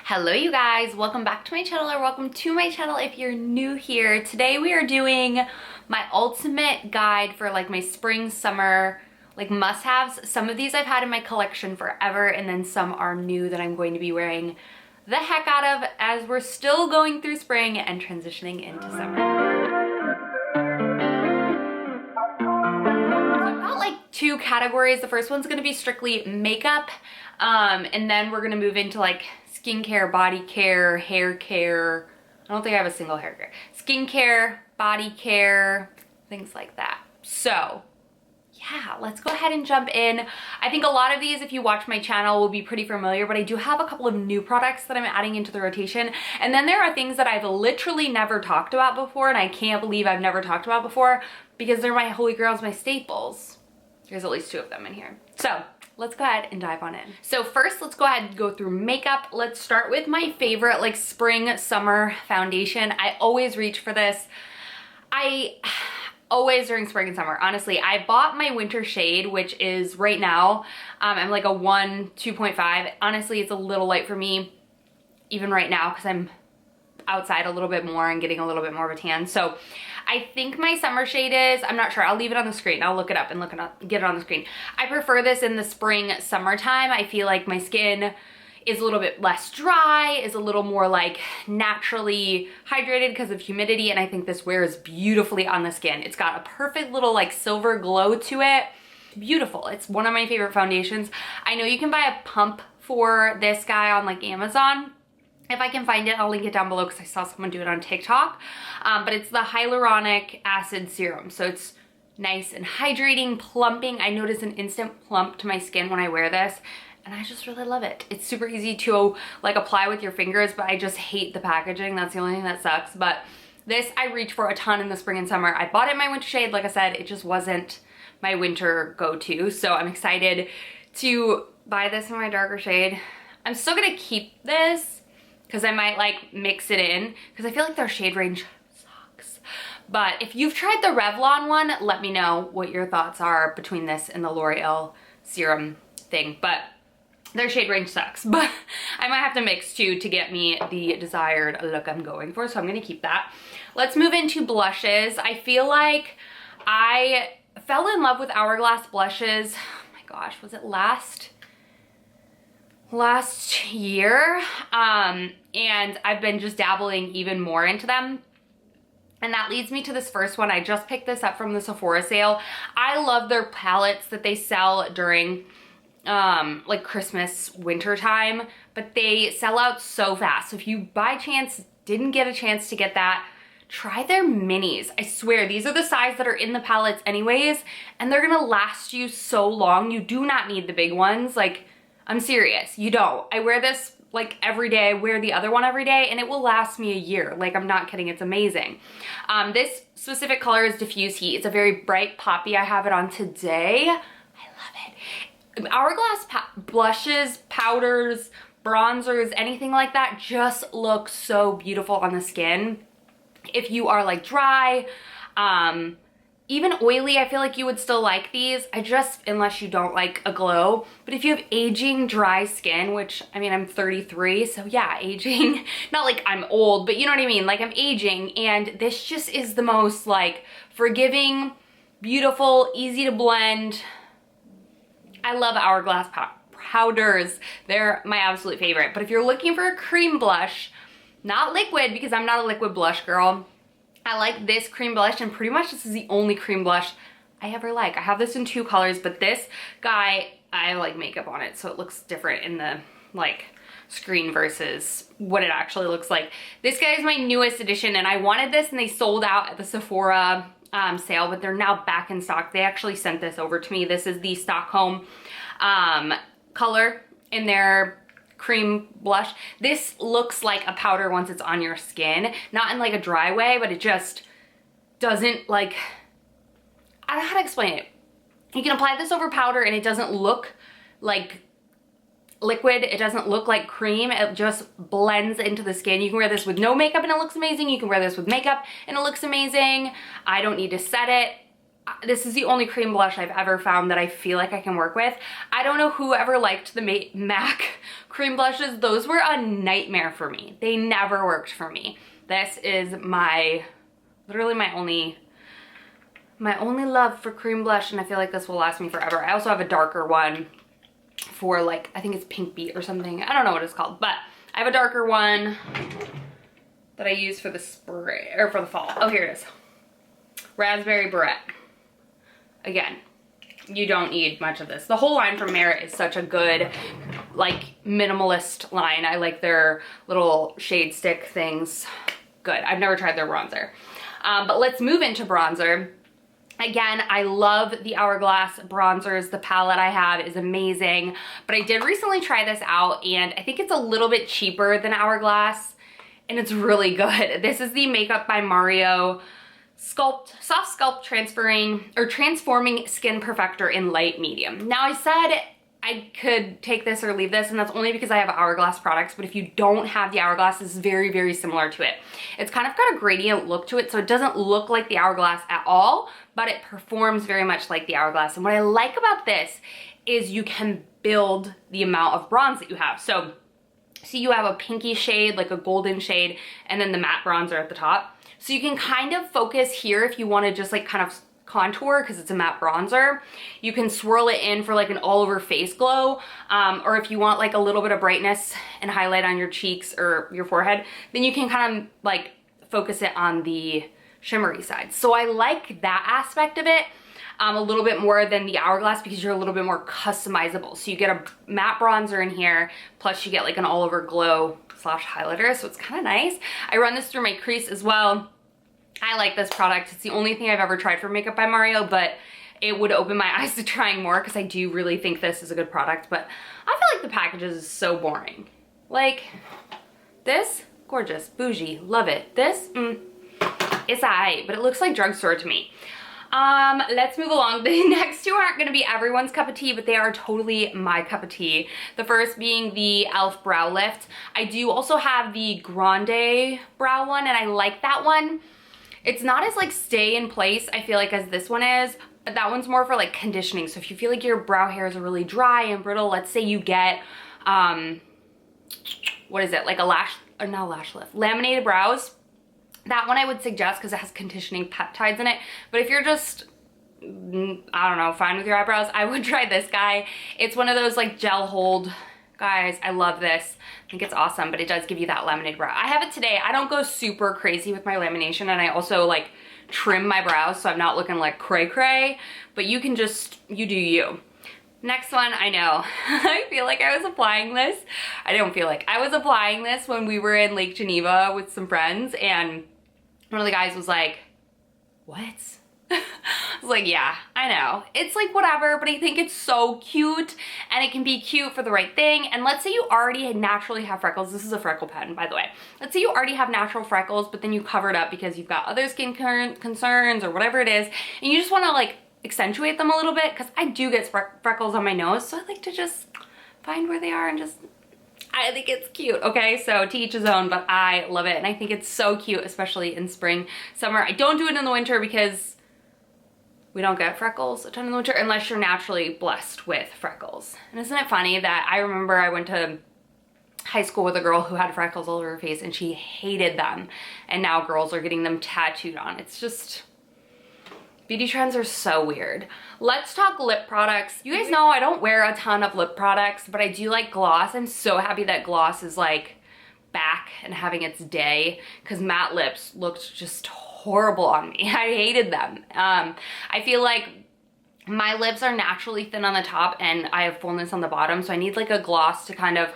Hello you guys, welcome back to my channel, or welcome to my channel if you're new here. Today we are doing my ultimate guide for like my spring summer like must-haves. Some of these I've had in my collection forever, and then some are new that I'm going to be wearing the heck out of as we're still going through spring and transitioning into summer. Two categories. The first one's going to be strictly makeup, and then we're going to move into like skincare, body care, hair care. I don't think I have a single hair care. Skincare, body care, things like that. So yeah, let's go ahead and jump in. I think a lot of these, if you watch my channel, will be pretty familiar, but I do have a couple of new products that I'm adding into the rotation. And then there are things that I've literally never talked about before, and I can't believe I've never talked about before because they're my holy grails, my staples. There's at least two of them in here. So let's go ahead and dive on in. So first, let's go ahead and go through makeup. Let's start with my favorite like spring summer foundation. I always reach for this. Always during spring and summer, honestly. I bought my winter shade, which is right now, I'm like a 2.5. Honestly, it's a little light for me even right now because I'm outside a little bit more and getting a little bit more of a tan. So I think my summer shade is, I'm not sure, I'll leave it on the screen. I'll look it up and get it on the screen. I prefer this in the spring, summertime. I feel like my skin is a little bit less dry, is a little more like naturally hydrated because of humidity, and I think this wears beautifully on the skin. It's got a perfect little like silver glow to it. Beautiful. It's one of my favorite foundations. I know you can buy a pump for this guy on like Amazon. If I can find it, I'll link it down below because I saw someone do it on TikTok. But it's the hyaluronic acid serum. So it's nice and hydrating, plumping. I notice an instant plump to my skin when I wear this, and I just really love it. It's super easy to like apply with your fingers, but I just hate the packaging. That's the only thing that sucks. But this I reach for a ton in the spring and summer. I bought it in my winter shade. Like I said, it just wasn't my winter go-to. So I'm excited to buy this in my darker shade. I'm still gonna keep this because I might like mix it in because I feel like their shade range sucks. But if you've tried the Revlon one, let me know what your thoughts are between this and the L'Oreal serum thing. But their shade range sucks, but I might have to mix two to get me the desired look I'm going for, so I'm gonna keep that. Let's move into blushes. I feel like I fell in love with Hourglass blushes. Oh my gosh, was it last year? And I've been just dabbling even more into them. And that leads me to this first one. I just picked this up from the Sephora sale. I love their palettes that they sell during like Christmas, winter time, but they sell out so fast. So if you by chance didn't get a chance to get that, try their minis. I swear, these are the size that are in the palettes anyways, and they're gonna last you so long. You do not need the big ones. Like, I'm serious, you don't. I wear this like every day. I wear the other one every day and it will last me a year. Like, I'm not kidding, it's amazing. This specific color is Diffuse Heat. It's a very bright poppy. I have it on today. I love it. Hourglass blushes, powders, bronzers, anything like that just look so beautiful on the skin. If you are like dry, even oily, I feel like you would still like these. Unless you don't like a glow. But if you have aging dry skin, which, I mean, I'm 33, so yeah, aging. Not like I'm old, but you know what I mean? Like, I'm aging, and this just is the most like forgiving, beautiful, easy to blend. I love Hourglass powders. They're my absolute favorite. But if you're looking for a cream blush, not liquid, because I'm not a liquid blush girl, I like this cream blush, and pretty much this is the only cream blush I ever like. I have this in two colors, but this guy, I like makeup on it, so it looks different in the like screen versus what it actually looks like. This guy is my newest addition, and I wanted this and they sold out at the Sephora sale, but they're now back in stock. They actually sent this over to me. This is the Stockholm color in their cream blush. This looks like a powder once it's on your skin, not in like a dry way, but it just doesn't like, I don't know how to explain it. You can apply this over powder and it doesn't look like liquid. It doesn't look like cream. It just blends into the skin. You can wear this with no makeup and it looks amazing. You can wear this with makeup and it looks amazing. I don't need to set it. this is the only cream blush I've ever found that I feel like I can work with. I don't know who ever liked the MAC cream blushes. Those were a nightmare for me. They never worked for me. This is literally my only love for cream blush, and I feel like this will last me forever. I also have a darker one for like, I think it's Pink Beat or something. I don't know what it's called, but I have a darker one that I use for the spring, or for the fall. Oh, here it is. Raspberry Barrette. Again, you don't need much of this. The whole line from Merit is such a good, like, minimalist line. I like their little shade stick things. Good. I've never tried their bronzer. But let's move into bronzer. Again, I love the Hourglass bronzers. The palette I have is amazing. But I did recently try this out, and I think it's a little bit cheaper than Hourglass, and it's really good. This is the Makeup by Mario Soft Sculpt Transforming Skin Perfector in Light Medium. Now, I said I could take this or leave this, and that's only because I have Hourglass products, but if you don't have the Hourglass, this is very, very similar to it. It's kind of got a gradient look to it, so it doesn't look like the Hourglass at all, but it performs very much like the Hourglass. And what I like about this is you can build the amount of bronze that you have. So see, you have a pinky shade, like a golden shade, and then the matte bronzer at the top. So you can kind of focus here if you want to just like kind of contour, because it's a matte bronzer. You can swirl it in for like an all over face glow, or if you want like a little bit of brightness and highlight on your cheeks or your forehead, then you can kind of like focus it on the shimmery side. So I like that aspect of it a little bit more than the Hourglass, because you're a little bit more customizable. So you get a matte bronzer in here, plus you get like an all over glow slash highlighter, so it's kind of nice. I run this through my crease as well. I like this product. It's the only thing I've ever tried for Makeup by Mario, but it would open my eyes to trying more, because I do really think this is a good product. But I feel like the packages is so boring. Like this, gorgeous, bougie, love it. This, it's alright, but it looks like drugstore to me. Let's move along. The next two aren't going to be everyone's cup of tea, but they are totally my cup of tea. The first being the e.l.f. Brow Lift. I do also have the Grande Brow one, and I like that one. It's not as like stay in place, I feel like, as this one is, but that one's more for like conditioning. So if you feel like your brow hairs are really dry and brittle, let's say you get, what is it, like a not lash lift, laminated brows. That one I would suggest because it has conditioning peptides in it. But if you're just, I don't know, fine with your eyebrows, I would try this guy. It's one of those like gel hold. Guys, I love this. I think it's awesome, but it does give you that laminated brow. I have it today. I don't go super crazy with my lamination, and I also like trim my brows so I'm not looking like cray cray, but you can just, you do you. Next one, I know. I feel like I was applying this. I don't feel like. I was applying this when we were in Lake Geneva with some friends, and one of the guys was like, what? I was like, yeah, I know. It's like whatever, but I think it's so cute, and it can be cute for the right thing. And let's say you already naturally have freckles. This is a freckle pen, by the way. Let's say you already have natural freckles, but then you cover it up because you've got other skin concerns or whatever it is, and you just want to like accentuate them a little bit, because I do get freckles on my nose, so I like to just find where they are and just, I think it's cute, okay? So to each his own, but I love it, and I think it's so cute, especially in spring, summer. I don't do it in the winter because we don't get freckles a ton in the winter unless you're naturally blessed with freckles. And isn't it funny that I remember I went to high school with a girl who had freckles all over her face, and she hated them, and now girls are getting them tattooed on. It's just, beauty trends are so weird. Let's talk lip products. You guys know I don't wear a ton of lip products, but I do like gloss. I'm so happy that gloss is like back and having its day, because matte lips looked just horrible on me. I hated them. I feel like my lips are naturally thin on the top and I have fullness on the bottom, so I need like a gloss to kind of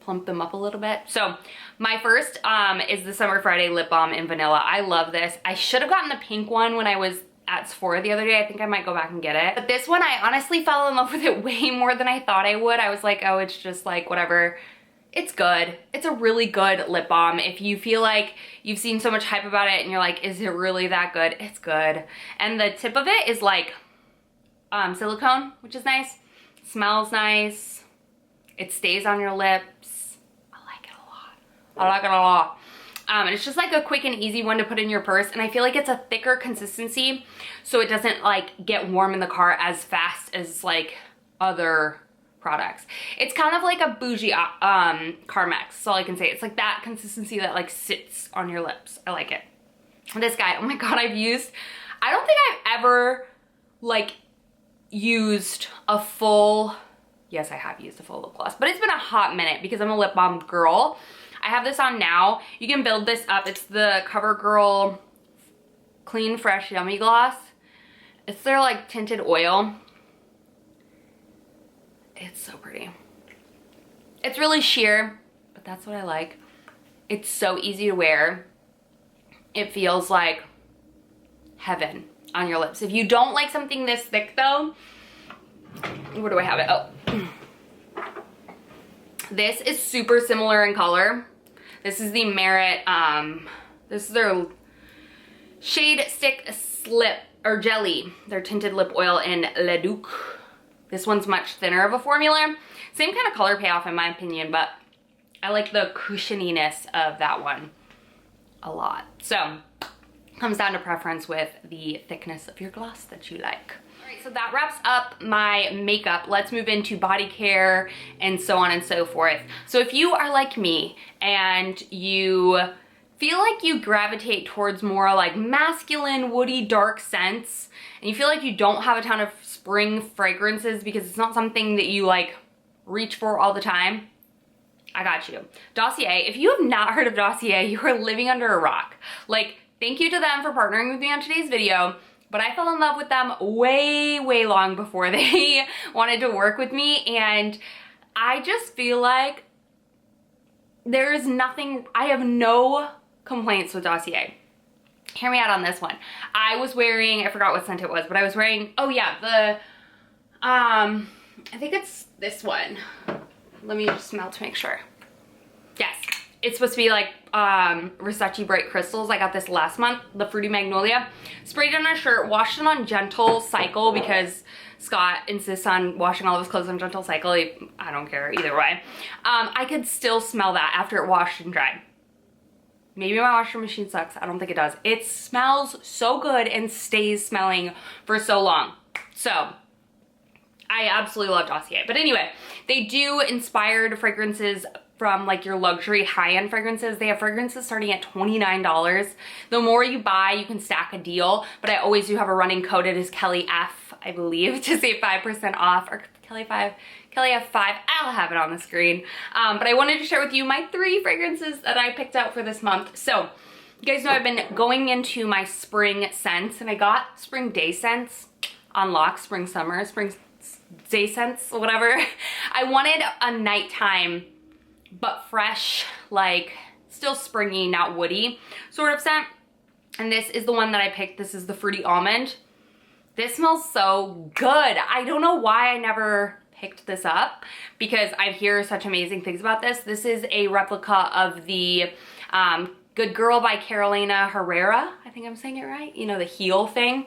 plump them up a little bit. So my first is the Summer Friday Lip Balm in Vanilla. I love this. I should have gotten the pink one when I was at Sephora the other day. I think I might go back and get it. But this one, I honestly fell in love with it way more than I thought I would. I was like, oh, it's just like whatever. It's good. It's a really good lip balm. If you feel like you've seen so much hype about it and you're like, is it really that good? It's good. And the tip of it is like silicone, which is nice. It smells nice. It stays on your lips. I like it a lot. I like it a lot. And it's just like a quick and easy one to put in your purse, and I feel like it's a thicker consistency, so it doesn't like get warm in the car as fast as like other products. It's kind of like a bougie Carmex, that's all I can say. It's like that consistency that like sits on your lips. I like it. This guy, oh my god, I don't think I've ever like used a full, yes I have used a full lip gloss, but it's been a hot minute because I'm a lip balm girl. I have this on now. You can build this up. It's the CoverGirl Clean Fresh Yummy Gloss. It's their like tinted oil. It's so pretty. It's really sheer, but that's what I like. It's so easy to wear. It feels like heaven on your lips. If you don't like something this thick though, where do I have it? Oh. This is super similar in color. This is the Merit, this is their Shade Stick Slip, or Jelly, their tinted lip oil in Le Duc. This one's much thinner of a formula. Same kind of color payoff in my opinion, but I like the cushioniness of that one a lot. So, comes down to preference with the thickness of your gloss that you like. Alright, so that wraps up my makeup. Let's move into body care and so on and so forth. So if you are like me and you feel like you gravitate towards more like masculine, woody, dark scents, and you feel like you don't have a ton of spring fragrances because it's not something that you like reach for all the time, I got you. Dossier, if you have not heard of Dossier, you are living under a rock. Like, thank you to them for partnering with me on today's video, but I fell in love with them way long before they wanted to work with me, and I just feel like there's nothing, I have no complaints with Dossier. Hear me out on this one. I was wearing, I forgot what scent it was, but I was wearing, oh yeah, the, I think it's this one. Let me just smell to make sure. Yes, it's supposed to be like Versace Bright Crystals. I got this last month, the Fruity Magnolia. Sprayed it on a shirt, washed it on gentle cycle because Scott insists on washing all of his clothes on gentle cycle. I don't care either way. I could still smell that after it washed and dried. Maybe my washing machine sucks. I don't think it does. It smells so good and stays smelling for so long. So, I absolutely love Dossier. But anyway, they do inspired fragrances from like your luxury high-end fragrances. They have fragrances starting at $29. The more you buy, you can stack a deal. But I always do have a running code. It is Kelly F, I believe, to save 5% off. Or Kelly F5, I'll have it on the screen. But I wanted to share with you my 3 fragrances that I picked out for this month. So, you guys know I've been going into my spring scents, and I got spring day scents on lock, spring summer, spring day scents, whatever. I wanted a nighttime, but fresh, like still springy, not woody sort of scent. And this is the one that I picked. This is the Fruity Almond. This smells so good. I don't know why I never picked this up because I hear such amazing things about this. This is a replica of the Good Girl by Carolina Herrera. I think I'm saying it right. You know, the heel thing.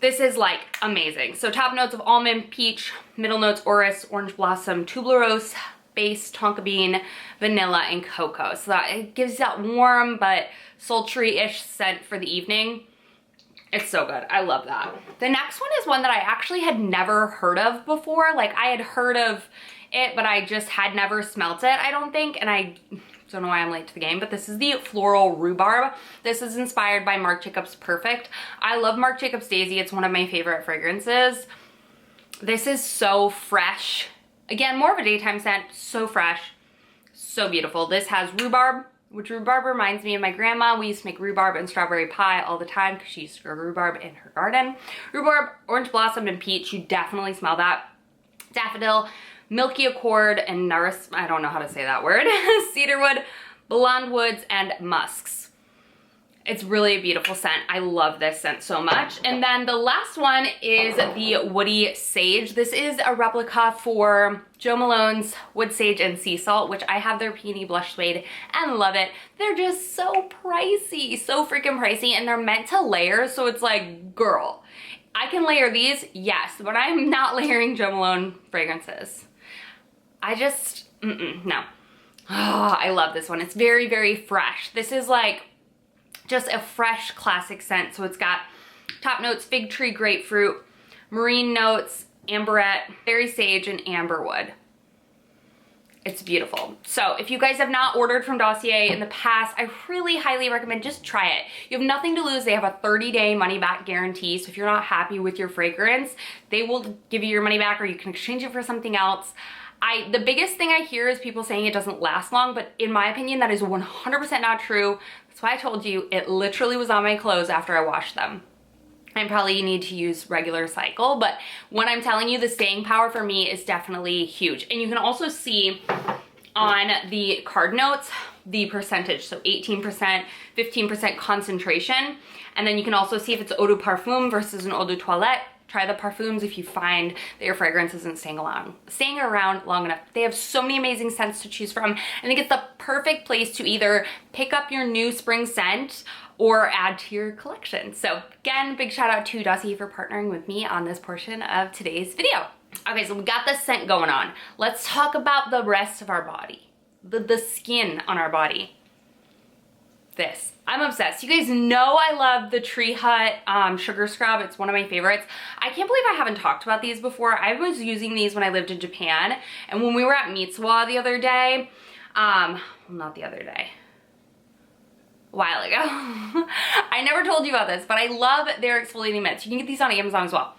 This is like amazing. So top notes of almond, peach, middle notes orris, orange blossom, tuberose, base, tonka bean, vanilla, and cocoa. So that it gives that warm but sultry-ish scent for the evening. It's so good. I love that. The next one is one that I actually had never heard of before. Like I had heard of it, but I just had never smelt it, I don't think. And I don't know why I'm late to the game, but this is the Floral Rhubarb. This is inspired by Marc Jacobs Perfect. I love Marc Jacobs Daisy. It's one of my favorite fragrances. This is so fresh. Again, more of a daytime scent. So fresh. So beautiful. This has rhubarb, which rhubarb reminds me of my grandma. We used to make rhubarb and strawberry pie all the time because she used to grow rhubarb in her garden. Rhubarb, orange blossom, and peach. You definitely smell that. Daffodil, milky accord, and I don't know how to say that word. Cedarwood, blonde woods, and musks. It's really a beautiful scent. I love this scent so much. And then the last one is the Woody Sage. This is a replica for Jo Malone's Wood Sage and Sea Salt, which I have their Peony Blush Suede and love it. They're just so pricey, so freaking pricey, and they're meant to layer, so it's like, girl, I can layer these, yes, but I'm not layering Jo Malone fragrances. I just, no. Oh, I love this one. It's very, very fresh. This is like just a fresh classic scent. So it's got top notes, fig tree, grapefruit, marine notes, amberette, berry sage, and amberwood. It's beautiful. So if you guys have not ordered from Dossier in the past, I really highly recommend just try it. You have nothing to lose. They have a 30-day money-back guarantee. So if you're not happy with your fragrance, they will give you your money back, or you can exchange it for something else. The biggest thing I hear is people saying it doesn't last long, but in my opinion, that is 100% not true. That's why I told you it literally was on my clothes after I washed them. I probably need to use regular cycle, but when I'm telling you, the staying power for me is definitely huge. And you can also see on the card notes the percentage, so 18%, 15% concentration. And then you can also see if it's eau de parfum versus an eau de toilette. Try the parfums if you find that your fragrance isn't staying around long enough. They have so many amazing scents to choose from. I think it's the perfect place to either pick up your new spring scent or add to your collection. So again, big shout out to Dossier for partnering with me on this portion of today's video. Okay, so we got this scent going on. Let's talk about the rest of our body, the skin on our body. This. I'm obsessed. You guys know I love the Tree Hut Sugar Scrub. It's one of my favorites. I can't believe I haven't talked about these before. I was using these when I lived in Japan, and when we were at Mitsuwa the other day, not the other day, a while ago. I never told you about this, but I love their exfoliating mitts. You can get these on Amazon as well.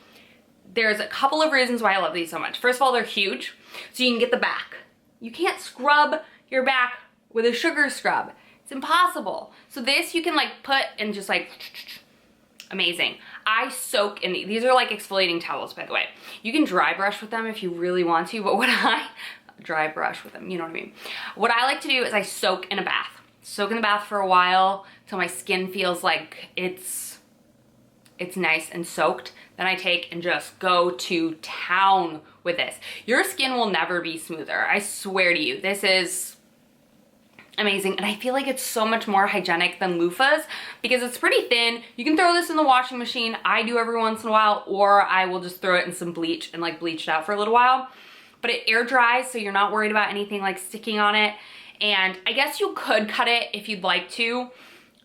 There's a couple of reasons why I love these so much. First of all, they're huge, so you can get the back. You can't scrub your back with a sugar scrub. It's impossible. So this you can like put and just like, amazing. I soak in these. These are like exfoliating towels, by the way. You can dry brush with them if you really want to, but dry brush with them, you know what I mean? What I like to do is I soak in a bath. Soak in the bath for a while till my skin feels like it's nice and soaked. Then I take and just go to town with this. Your skin will never be smoother. I swear to you, this is amazing. And I feel like it's so much more hygienic than loofahs because it's pretty thin. You can throw this in the washing machine. I do every once in a while, or I will just throw it in some bleach and like bleach it out for a little while. But it air dries, so you're not worried about anything like sticking on it. And I guess you could cut it if you'd like to.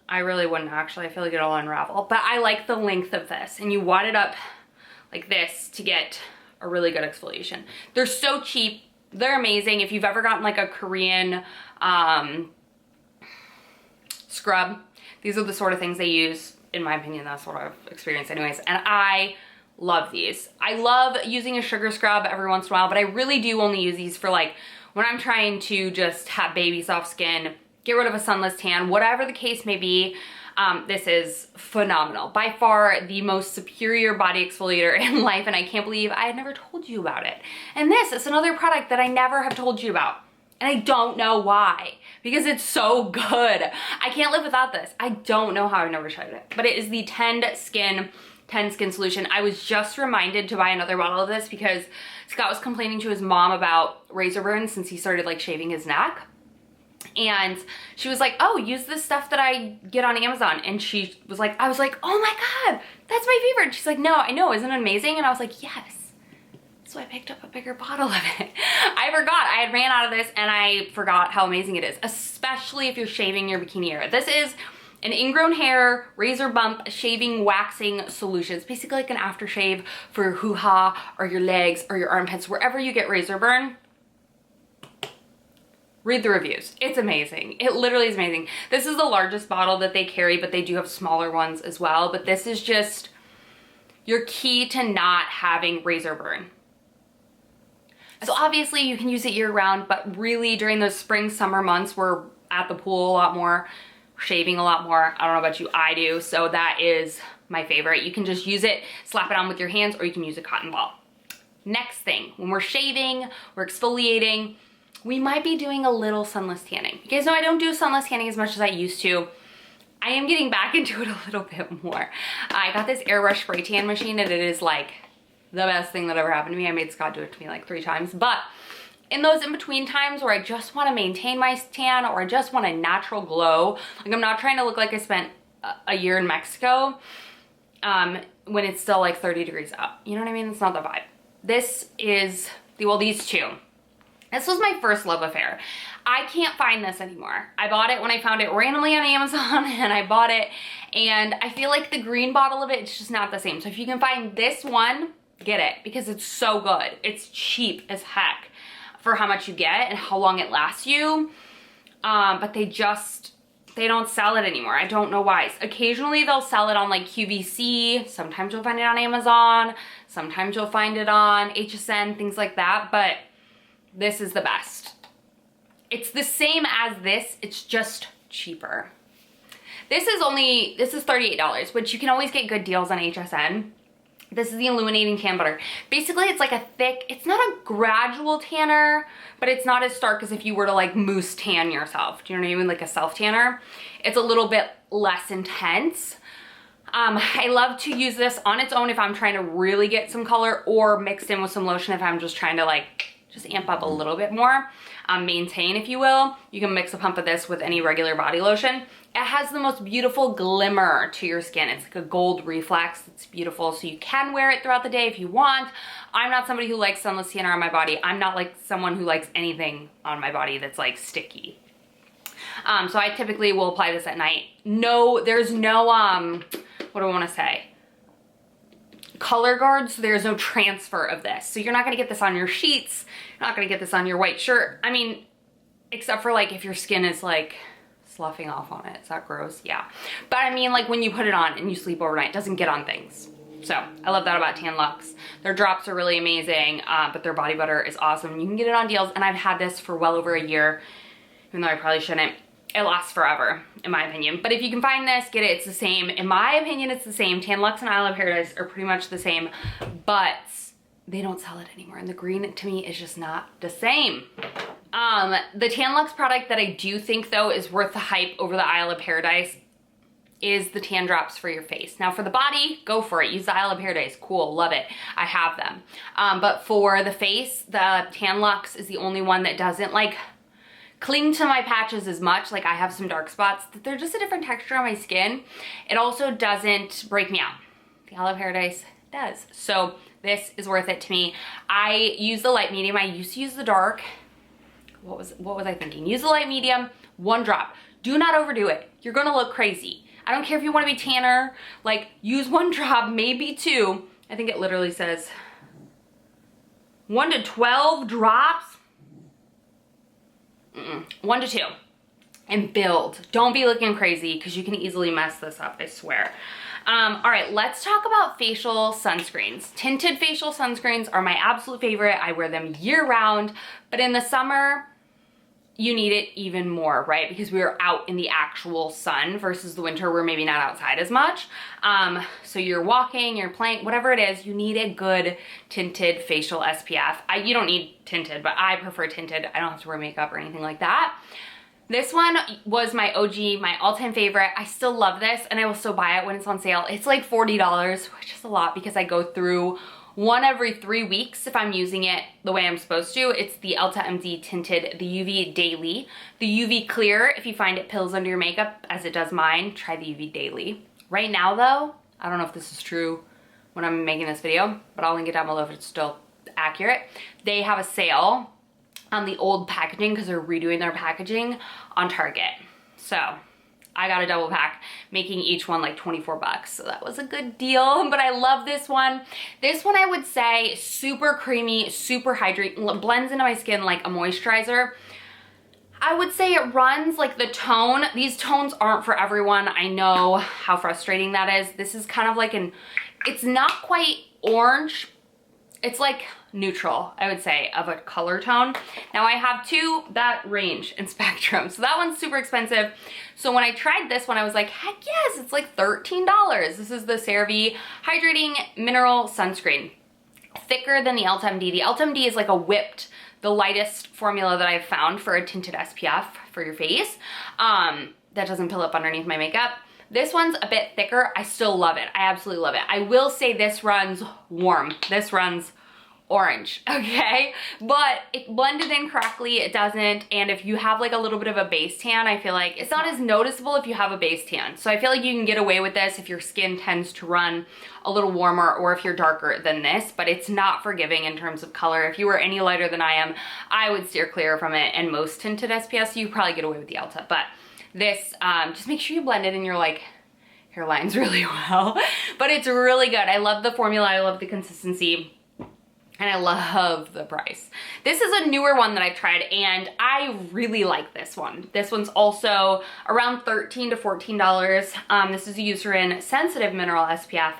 I really wouldn't actually. I feel like it'll unravel. But I like the length of this. And you wad it up like this to get a really good exfoliation. They're so cheap. They're amazing. If you've ever gotten like a Korean scrub, these are the sort of things they use. In my opinion, that's what I've experienced anyways. And I love these. I love using a sugar scrub every once in a while, but I really do only use these for like when I'm trying to just have baby soft skin, get rid of a sunless tan, whatever the case may be. This is phenomenal. By far the most superior body exfoliator in life, and I can't believe I had never told you about it. And this is another product that I never have told you about. And I don't know why, because it's so good. I can't live without this. I don't know how I've never tried it, but it is the 10 Skin solution. I was just reminded to buy another bottle of this because Scott was complaining to his mom about razor burns since he started like shaving his neck. And she was like, oh, use this stuff that I get on Amazon. And she was like, I was like, oh my God, that's my favorite. She's like, no, I know, isn't it amazing? And I was like, yes. So I picked up a bigger bottle of it. I forgot, I had ran out of this and I forgot how amazing it is, especially if you're shaving your bikini area. This is an ingrown hair razor bump shaving waxing solution. It's basically like an aftershave for your hoo-ha or your legs or your armpits, wherever you get razor burn. Read the reviews. It's amazing. It literally is amazing. This is the largest bottle that they carry, but they do have smaller ones as well. But this is just your key to not having razor burn. So obviously you can use it year round, but really during those spring, summer months, we're at the pool a lot more, shaving a lot more. I don't know about you, I do. So that is my favorite. You can just use it, slap it on with your hands, or you can use a cotton ball. Next thing, when we're shaving, we're exfoliating, we might be doing a little sunless tanning. You guys know I don't do sunless tanning as much as I used to. I am getting back into it a little bit more. I got this airbrush spray tan machine and it is like the best thing that ever happened to me. I made Scott do it to me like 3 times, but in those in-between times where I just want to maintain my tan or I just want a natural glow, like I'm not trying to look like I spent a year in Mexico when it's still like 30 degrees out. You know what I mean? It's not the vibe. This is, well, these two. This was my first love affair. I can't find this anymore. I bought it when I found it randomly on Amazon and I bought it, and I feel like the green bottle of it, it's just not the same. So if you can find this one, get it, because it's so good. It's cheap as heck for how much you get and how long it lasts you. But they don't sell it anymore. I don't know why. Occasionally they'll sell it on like QVC. Sometimes you'll find it on Amazon. Sometimes you'll find it on HSN, things like that. But this is the best. It's the same as this. It's just cheaper. This is $38, which you can always get good deals on HSN. This is the Illuminating Tan Butter. Basically, it's like a thick, it's not a gradual tanner, but it's not as stark as if you were to like mousse tan yourself. Do you know what I mean? Like a self tanner. It's a little bit less intense. I love to use this on its own if I'm trying to really get some color, or mixed in with some lotion if I'm just trying to like just amp up a little bit more, maintain, if you will. You can mix a pump of this with any regular body lotion. It has the most beautiful glimmer to your skin. It's like a gold reflex. It's beautiful, so you can wear it throughout the day if you want. I'm not somebody who likes sunless tanner on my body. I'm not like someone who likes anything on my body that's like sticky. So I typically will apply this at night. There's no, what do I want to say? Color guards, so there's no transfer of this. So you're not gonna get this on your sheets. You're not gonna get this on your white shirt. I mean, except for like if your skin is like sloughing off on it. Is that gross? Yeah. But I mean, like when you put it on and you sleep overnight, it doesn't get on things. So I love that about Tan Luxe. Their drops are really amazing, but their body butter is awesome. You can get it on deals, and I've had this for well over a year, even though I probably shouldn't. It lasts forever, in my opinion. But if you can find this, get it. It's the same. In my opinion, it's the same. Tan Luxe and Isle of Paradise are pretty much the same, but they don't sell it anymore. And the green, to me, is just not the same. The Tan Luxe product that I do think, though, is worth the hype over the Isle of Paradise is the tan drops for your face. Now, for the body, go for it. Use the Isle of Paradise. Cool. Love it. I have them. But for the face, the Tan Luxe is the only one that doesn't, like, cling to my patches as much. Like, I have some dark spots. They're just a different texture on my skin. It also doesn't break me out. The Isle of Paradise does. So this is worth it to me. I use the light medium. I used to use the dark. What was I thinking? Use the light medium, 1 drop. Do not overdo it. You're gonna look crazy. I don't care if you wanna be tanner, like use 1 drop, maybe 2. I think it literally says 1 to 12 drops. 1 to 2, and build. Don't be looking crazy, because you can easily mess this up, I swear. All right, let's talk about facial sunscreens. Tinted facial sunscreens are my absolute favorite. I wear them year round, but in the summer, you need it even more, right? Because we are out in the actual sun versus the winter, we're maybe not outside as much. So you're walking, you're playing, whatever it is, you need a good tinted facial SPF. You don't need tinted, but I prefer tinted. I don't have to wear makeup or anything like that. This one was my OG, my all-time favorite. I still love this, and I will still buy it when it's on sale. It's like $40, which is a lot because I go through one every 3 weeks if I'm using it the way I'm supposed to. It's the Elta MD Tinted, the UV Daily. The UV Clear, if you find it pills under your makeup, as it does mine, try the UV Daily. Right now though, I don't know if this is true when I'm making this video, but I'll link it down below if it's still accurate. They have a sale on the old packaging because they're redoing their packaging on Target. So I got a double pack, making each one like 24 bucks. So that was a good deal, but I love this one. This one I would say super creamy, super hydrating, blends into my skin like a moisturizer. I would say it runs like the tone. These tones aren't for everyone. I know how frustrating that is. This is kind of like it's not quite orange. It's like neutral, I would say, of a color tone. Now I have 2 that range in spectrum. So that one's super expensive. So when I tried this one, I was like, heck yes, it's like $13. This is the CeraVe Hydrating Mineral Sunscreen. Thicker than the Elta MD. The Elta MD is like a whipped, the lightest formula that I've found for a tinted SPF for your face. That doesn't pill up underneath my makeup. This one's a bit thicker. I still love it. I absolutely love it. I will say this runs warm. This runs orange, okay? But it blended in correctly, it doesn't, and if you have like a little bit of a base tan, I feel like it's not as noticeable if you have a base tan. So I feel like you can get away with this if your skin tends to run a little warmer or if you're darker than this, but it's not forgiving in terms of color. If you were any lighter than I am, I would steer clear from it, and most tinted SPFs, you probably get away with the Ulta, but this, just make sure you blend it in your like hairlines really well. But it's really good. I love the formula, I love the consistency, and I love the price. This is a newer one that I've tried, and I really like this one. This one's also around $13 to $14. This is a Eucerin Sensitive Mineral SPF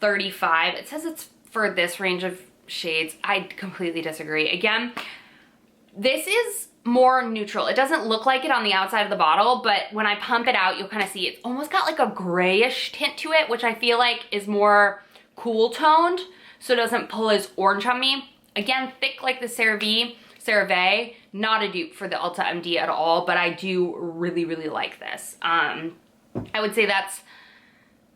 35. It says it's for this range of shades. I completely disagree. Again, this is more neutral. It doesn't look like it on the outside of the bottle, but when I pump it out, you'll kind of see it's almost got like a grayish tint to it, which I feel like is more cool toned, so it doesn't pull as orange on me. Again, thick like the CeraVe, not a dupe for the Ulta MD at all, but I do really, really like this. I would say that's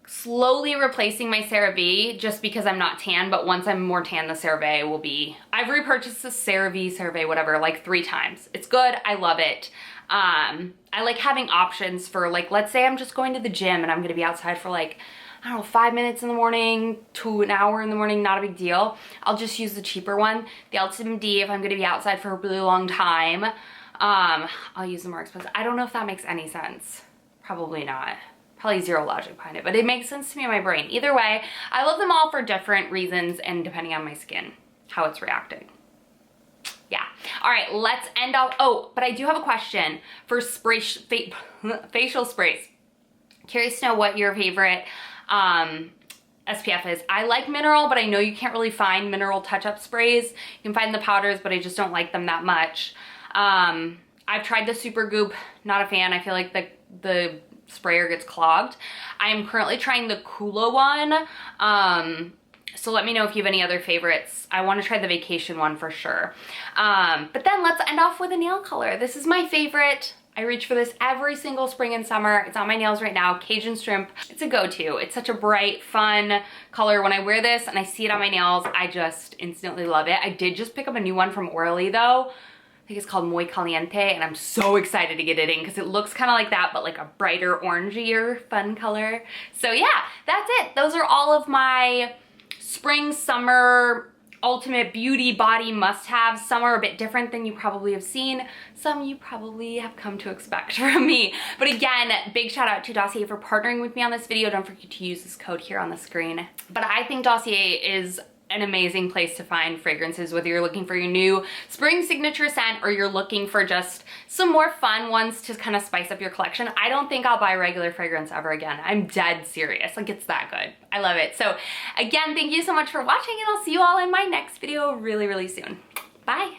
slowly replacing my CeraVe just because I'm not tan, but once I'm more tan, the CeraVe will be... I've repurchased the CeraVe, whatever, like 3 times. It's good, I love it. I like having options for like, let's say I'm just going to the gym and I'm gonna be outside for like, I don't know, 5 minutes in the morning to an hour in the morning, not a big deal. I'll just use the cheaper one. The Ulta MD, if I'm gonna be outside for a really long time, I'll use the more expensive. I don't know if that makes any sense. Probably not. Probably zero logic behind it, but it makes sense to me in my brain. Either way, I love them all for different reasons and depending on my skin, how it's reacting. Yeah. All right, let's end off. Oh, but I do have a question for facial sprays. Curious to know what your favorite SPF is. I like mineral, but I know you can't really find mineral touch-up sprays. You can find the powders, but I just don't like them that much. I've tried the Super Goop, not a fan. I feel like the sprayer gets clogged. I am currently trying the Kula one. So let me know if you have any other favorites. I want to try the Vacation one for sure. But then let's end off with a nail color. This is my favorite. I reach for this every single spring and summer. It's on my nails right now, Cajun Shrimp. It's a go-to. It's such a bright, fun color. When I wear this and I see it on my nails, I just instantly love it. I did just pick up a new one from Orly though. I think it's called Muy Caliente, and I'm so excited to get it in because it looks kind of like that, but like a brighter, orangier, fun color. So yeah, that's it. Those are all of my spring, summer, ultimate beauty body must-haves. Some are a bit different than you probably have seen. Some you probably have come to expect from me. But again, big shout out to Dossier for partnering with me on this video. Don't forget to use this code here on the screen. But I think Dossier is an amazing place to find fragrances, whether you're looking for your new spring signature scent or you're looking for just some more fun ones to kind of spice up your collection. I don't think I'll buy regular fragrance ever again. I'm dead serious. Like, it's that good. I love it. So again, thank you so much for watching, and I'll see you all in my next video really, really soon. Bye.